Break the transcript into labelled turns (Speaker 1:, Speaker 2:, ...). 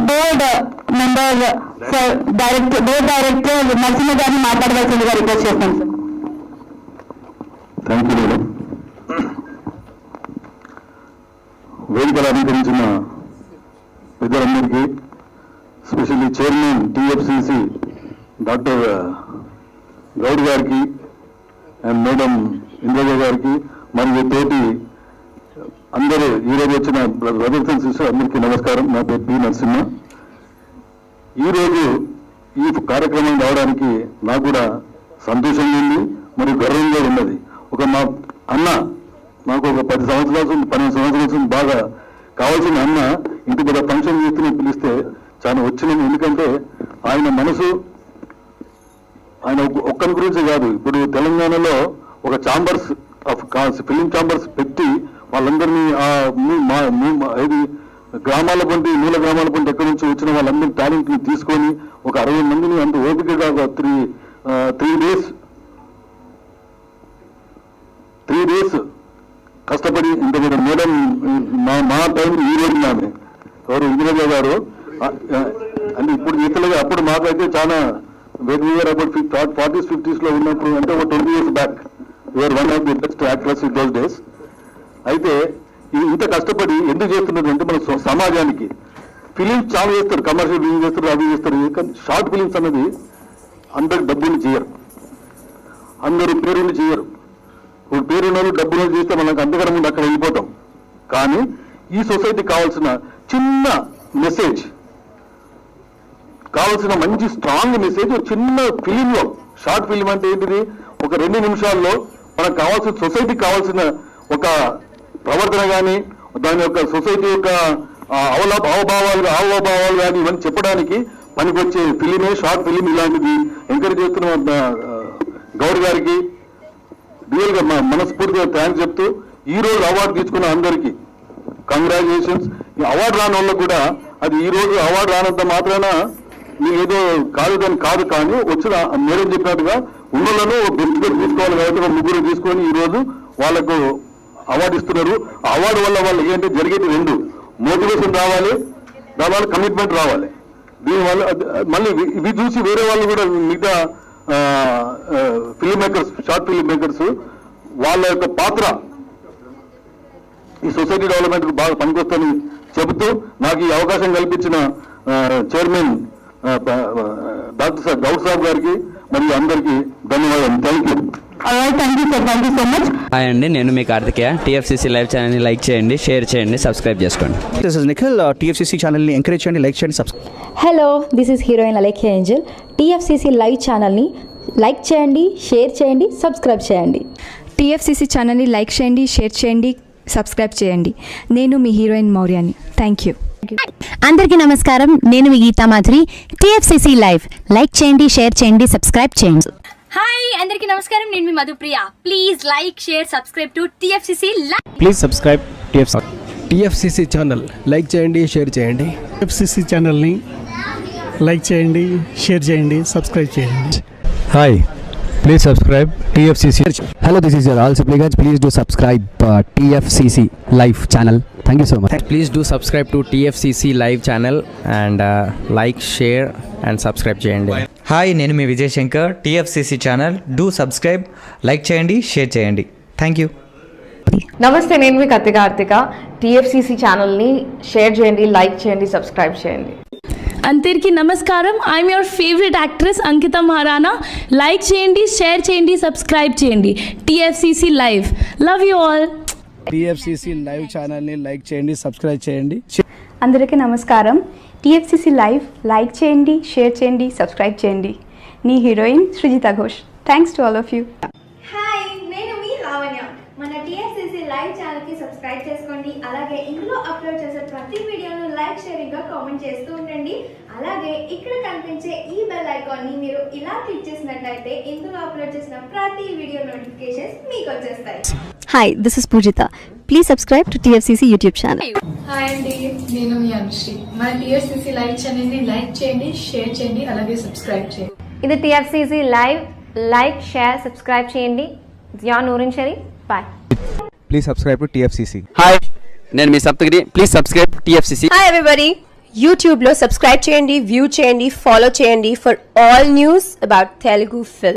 Speaker 1: Board member sir board director Narasimha గారిని మాట్లాడవలసిందిగా request చేస్తాను సార్.
Speaker 2: Thank you madam. వేదికలు అలంకరించిన పెద్దలందరికీ, specially chairman TFCC doctor Goud గారికి అండ్ మేడం ఇంద్రజ గారికి మరియు తోటి అందరూ ఈరోజు వచ్చిన బ్రదర్స్ అండ్ సిస్టర్స్ అందరికీ నమస్కారం. నా పేరు పి నరసింహ. ఈరోజు ఈ కార్యక్రమం రావడానికి నాకు కూడా సంతోషంగా ఉంది మరియు గర్వంగా ఉన్నది. మా అన్న నాకు ఒక 10 సంవత్సరాల నుంచి 12 సంవత్సరాల నుంచి బాగా కావాల్సిన అన్న ఇంటి పెద్ద ఫంక్షన్ చేస్తూ పిలిస్తే చాలా వచ్చినాము. ఎందుకంటే ఆయన మనసు, ఆయన ఒక్కరి గురించి కాదు, ఇప్పుడు తెలంగాణలో ఒక ఛాంబర్స్ ఆఫ్ ఫిలిం ఛాంబర్స్ పెట్టి వాళ్ళందరినీ గ్రామాల పంటి మూల గ్రామాల పంటి ఎక్కడి నుంచి వచ్చిన వాళ్ళందరి టాలెంట్ని తీసుకొని ఒక 60 మందిని అంత ఓపికగా ఒక 3 డేస్ కష్టపడి ఇంత మీద మేడం మా టైం ఈ రోజు ఆమె ఎవరు ఇందిరాజ గారు అంటే ఇప్పుడు ఇతరులుగా అప్పుడు మాకైతే చాలా అబౌట్ 40s 50s లో ఉన్నప్పుడు అంటే ఒక 20 years back you're one of the best actress in those days. అయితే ఇది ఇంత కష్టపడి ఎందుకు చేస్తున్నారు అంటే మన సమాజానికి ఫిలిమ్స్ చాలా చేస్తారు, కమర్షియల్ ఫిలిమ్స్ చేస్తారు, అవి చేస్తారు. కానీ షార్ట్ ఫిలిమ్స్ అన్నది అందరు డబ్బులు చేయరు, అందరూ పేరుని చేయరు. ఇప్పుడు పేరున్న డబ్బులు చేస్తే మనకు అంతకన్నా ముందు అక్కడ వెళ్ళిపోతాం. కానీ ఈ సొసైటీకి కావాల్సిన చిన్న మెసేజ్, కావాల్సిన మంచి స్ట్రాంగ్ మెసేజ్ చిన్న ఫిలింలో, షార్ట్ ఫిలిం అంటే ఏంటిది, ఒక 2 నిమిషాల్లో మనకు కావాల్సిన సొసైటీకి కావాల్సిన ఒక ప్రవర్తన కానీ దాని యొక్క సొసైటీ యొక్క హావభావాలు కానీ ఇవన్నీ చెప్పడానికి పనికొచ్చే ఫిలిమే షార్ట్ ఫిలిం. ఇలాంటిది ఎంకరేజ్ చేస్తున్న గౌడ్ గారికి రియల్గా మనస్ఫూర్తిగా థ్యాంక్స్ చెప్తూ, ఈ రోజు అవార్డు తీసుకున్న అందరికీ కంగ్రాచులేషన్స్. ఈ అవార్డు రాని వాళ్ళకు కూడా అది ఈ రోజు అవార్డు రానంత మాత్రాన మీరు ఏదో కాదు దాని కాదు, కానీ వచ్చిన మేడం చెప్పినట్టుగా ఉన్నోళ్ళను బెస్ట్గా తీసుకోవాలి కాబట్టి ఒక 3 తీసుకొని ఈ రోజు వాళ్ళకు అవార్డు ఇస్తున్నారు. ఆ అవార్డు వల్ల వాళ్ళకి ఏంటంటే జరిగేది 2, మోటివేషన్ రావాలి, దానివల్ల కమిట్మెంట్ రావాలి. దీనివల్ల మళ్ళీ ఇవి చూసి వేరే వాళ్ళు కూడా మిగతా film makers, short film makers వాళ్ళ యొక్క పాత్ర ఈ సొసైటీ డెవలప్మెంట్ కు బాగా పనికొస్తుందని చెబుతూ నాకు ఈ అవకాశం కల్పించిన చైర్మన్ డాక్టర్ గౌడ్ సాబ్ గారికి మరియు అందరికీ ధన్యవాదాలు. Thank you.
Speaker 3: హాయ్ అండి, నేను మీ కార్తికేయ. టీఎఫ్సీసీ లైవ్ ఛానల్ని లైక్ చేయండి, షేర్ చేయండి, సబ్స్క్రైబ్ చేసుకోండి.
Speaker 4: This is Nikhil. టీఎఫ్సీసీ ఛానల్ని ఎంకరేజ్ చేయండి, లైక్ చేయండి, subscribe.
Speaker 5: Hello, this is heroine Alekhya Angel. TFCC live ఛానల్ని లైక్ చేయండి, షేర్ చేయండి, సబ్స్క్రైబ్ చేయండి.
Speaker 6: టీఎఫ్సీసీ ఛానల్ని లైక్ చేయండి, షేర్ చేయండి, సబ్స్క్రైబ్ చేయండి. నేను మీ హీరోయిన్ మౌర్యాని. Thank you.
Speaker 7: అందరికీ నమస్కారం, నేను మీ Geetha Madhuri. TFCC live like చేయండి, షేర్ చేయండి, సబ్స్క్రైబ్ చేయండి.
Speaker 8: హాయ్, అందరికీ నమస్కారం, నేను మీ Madhupriya. Please like, share, subscribe to TFCC live.
Speaker 9: Please subscribe TFCC channel. Like చేయండి, షేర్ చేయండి.
Speaker 10: టీఎఫ్సీసీ ఛానల్ని లైక్ చేయండి, షేర్ చేయండి, సబ్స్క్రైబ్ చేయండి.
Speaker 9: Hi, please subscribe TFCC.
Speaker 11: Hello, this is your all supplicants. Please do subscribe TFCC live channel. Thank you so much.
Speaker 3: Please do subscribe to TFCC live channel and like, share and subscribe చేయండి.
Speaker 12: Hi, నేను మీ Vijay Shankar. TFCC channel do subscribe, like చేయండి, share చేయండి. Thank you.
Speaker 13: నమస్తే, నేను మీ Karthika. TFCC ఛానల్ని share చేయండి, లైక్ చేయండి, సబ్స్క్రైబ్ చేయండి.
Speaker 6: అందరికీ నమస్కారం. I'm your favourite actress Ankita Maharana. Like చేయండి, షేర్ చేయండి, సబ్స్క్రైబ్ చేయండి. TFCC live. Love you all.
Speaker 10: TFCC live ఛానల్ని లైక్ చేయండి, సబ్స్క్రైబ్ చేయండి.
Speaker 6: అందరికీ నమస్కారం. టీఎఫ్సీసీ లైవ్ లైక్ చేయండి, షేర్ చేయండి, సబ్స్క్రైబ్ చేయండి. నీ heroine Srujitha Ghosh. Thanks to all of you.
Speaker 8: Hi, నేను మీ లావణ్య. మన టీఎఫ్సీసీ లైవ్ ఛానల్కి సబ్స్క్రైబ్ చేసుకోండి. అలాగే ఇందులో అప్లోడ్ చేసే ప్రతి వీడియోను లైక్, షేరింగ్గా కామెంట్ చేస్తూ ఉండండి. అలాగే ఇక్కడ కనిపించే ఈ బెల్ ఐకాన్ని మీరు ఇలా క్లిక్ చేసినట్లయితే ఇందులో అప్లోడ్ చేసిన ప్రతి వీడియో నోటిఫికేషన్స్ మీకు వచ్చేస్తాయి.
Speaker 7: Hi, this is Poojitha. Please subscribe to TFCC YouTube channel.
Speaker 13: Hi అండి, నేను మీ అనుశ్రీ. మన టీఎఫ్సీసీ లైవ్ ఛానల్ని లైక్ చేయండి, షేర్ చేయండి, అలాగే సబ్స్క్రైబ్ చేయండి.
Speaker 8: ఇది TFCC live. Like, share, subscribe చేయండి. Zia Noorin Shari. Bye.
Speaker 11: Please subscribe to TFCC.
Speaker 3: హాయ్, నేను మీ Saptagiri. Please subscribe TFCC.
Speaker 8: Hi everybody,
Speaker 7: యూట్యూబ్లో సబ్స్క్రైబ్ చేయండి, వ్యూ చేయండి, ఫాలో చేయండి for all news about Telugu film.